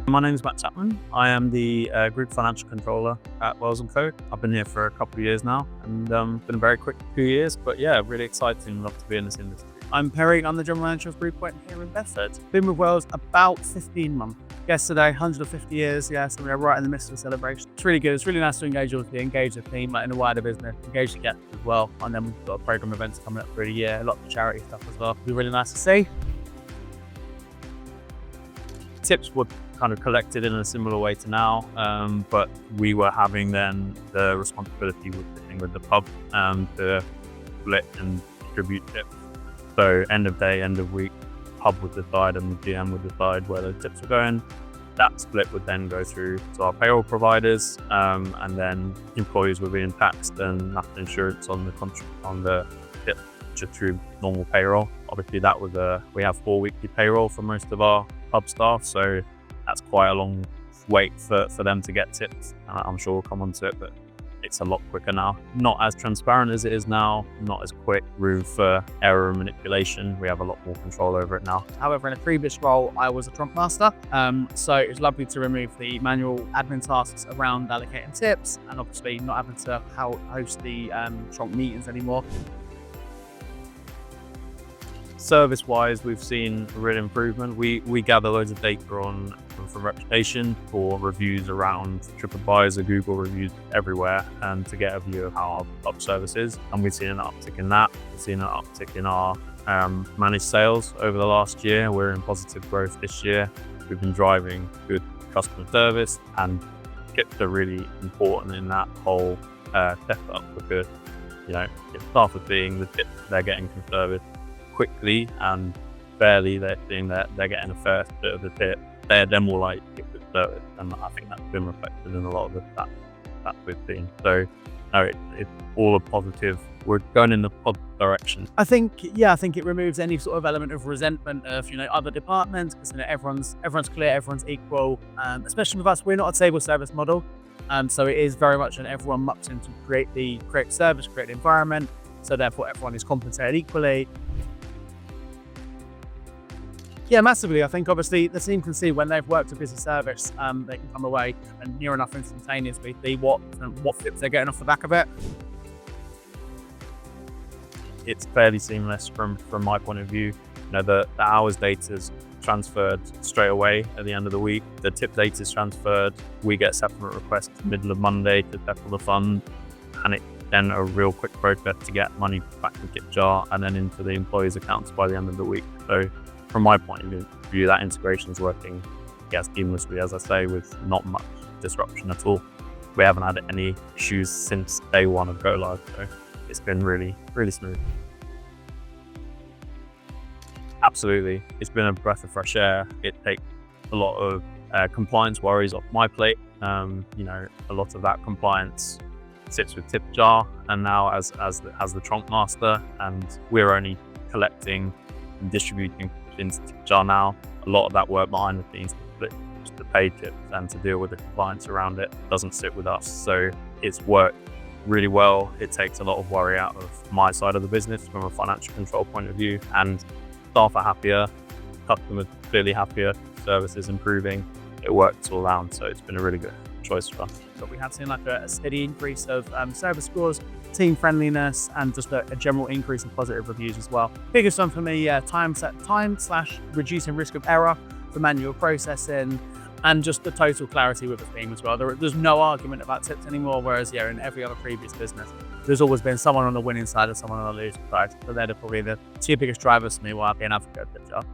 My name is Matt Chapman. I am the Group Financial Controller at Wells & Co. I've been here for a couple of years now, and been a very quick 2 years, but yeah, really exciting. Love to be in this industry. I'm Perry. I'm the General Manager of Group Point here in Bedford. Been with Wells about 15 months. Yesterday, 150 years, yeah, so we're right in the midst of the celebration. It's really good. It's really nice to engage the team in the wider business, engage the guests as well. And then we've got program events coming up through the year, a lot of charity stuff as well. It'll be really nice to see. Tips were kind of collected in a similar way to now, but we were having then the responsibility with sitting with the pub to split and distribute tips. So end of day, end of week, pub would decide and the GM would decide where the tips were going. That split would then go through to our payroll providers, and then employees were being taxed and national insurance on the tip, just through normal payroll. Obviously, that was we have 4 weekly payroll for most of our pub staff, so that's quite a long wait for them to get tips. I'm sure we'll come on to it, but it's a lot quicker now. Not as transparent as it is now, not as quick, room for error and manipulation. We have a lot more control over it now. However, in a previous role, I was a trunk master. So it was lovely to remove the manual admin tasks around allocating tips, and obviously not having to host the trunk meetings anymore. Service-wise, we've seen a real improvement. We gather loads of data from Reputation for reviews around TripAdvisor, Google reviews everywhere, and to get a view of how our pub service is. And we've seen an uptick in that. We've seen an uptick in our managed sales over the last year. We're in positive growth this year. We've been driving good customer service, and tips are really important in that whole setup, because if staff are seeing the tips they're getting from service quickly and fairly, they're seeing that they're getting a first bit of the tip, they're more like good service, and I think that's been reflected in a lot of the stats that we've seen. So no, it's all a positive. We're going in the positive direction. I think it removes any sort of element of resentment of other departments, because everyone's clear, everyone's equal. Especially with us, we're not a table service model, so it is very much an everyone mucks in to create service, create the environment. So therefore, everyone is compensated equally. Yeah, massively. I think obviously the team can see when they've worked a busy service, they can come away and near enough instantaneously see what tips they're getting off the back of it. It's fairly seamless from my point of view. The hours data is transferred straight away at the end of the week. The tip data is transferred. We get settlement requests middle of Monday to settle the fund, and it's then a real quick process to get money back to TiPJAR and then into the employees' accounts by the end of the week. So from my point of view, that integration is working seamlessly, as I say, with not much disruption at all. We haven't had any issues since day one of go live, so it's been really, really smooth. Absolutely, it's been a breath of fresh air. It takes a lot of compliance worries off my plate. A lot of that compliance sits with TiPJAR, and now as the trunk master, and we're only collecting and distributing into TiPJAR now. A lot of that work behind the scenes to pay tips and to deal with the compliance around it doesn't sit with us. So it's worked really well. It takes a lot of worry out of my side of the business from a financial control point of view, and staff are happier, customers clearly happier, service is improving. It works all around, so it's been a really good choice for us. But we have seen like a steady increase of service scores, team friendliness, and just a general increase in positive reviews as well. Biggest one for me, time/reducing risk of error for manual processing, and just the total clarity with the team as well. There's no argument about tips anymore, whereas in every other previous business, there's always been someone on the winning side and someone on the losing side. So they're probably the two biggest drivers for me while being advocate at TiPJAR.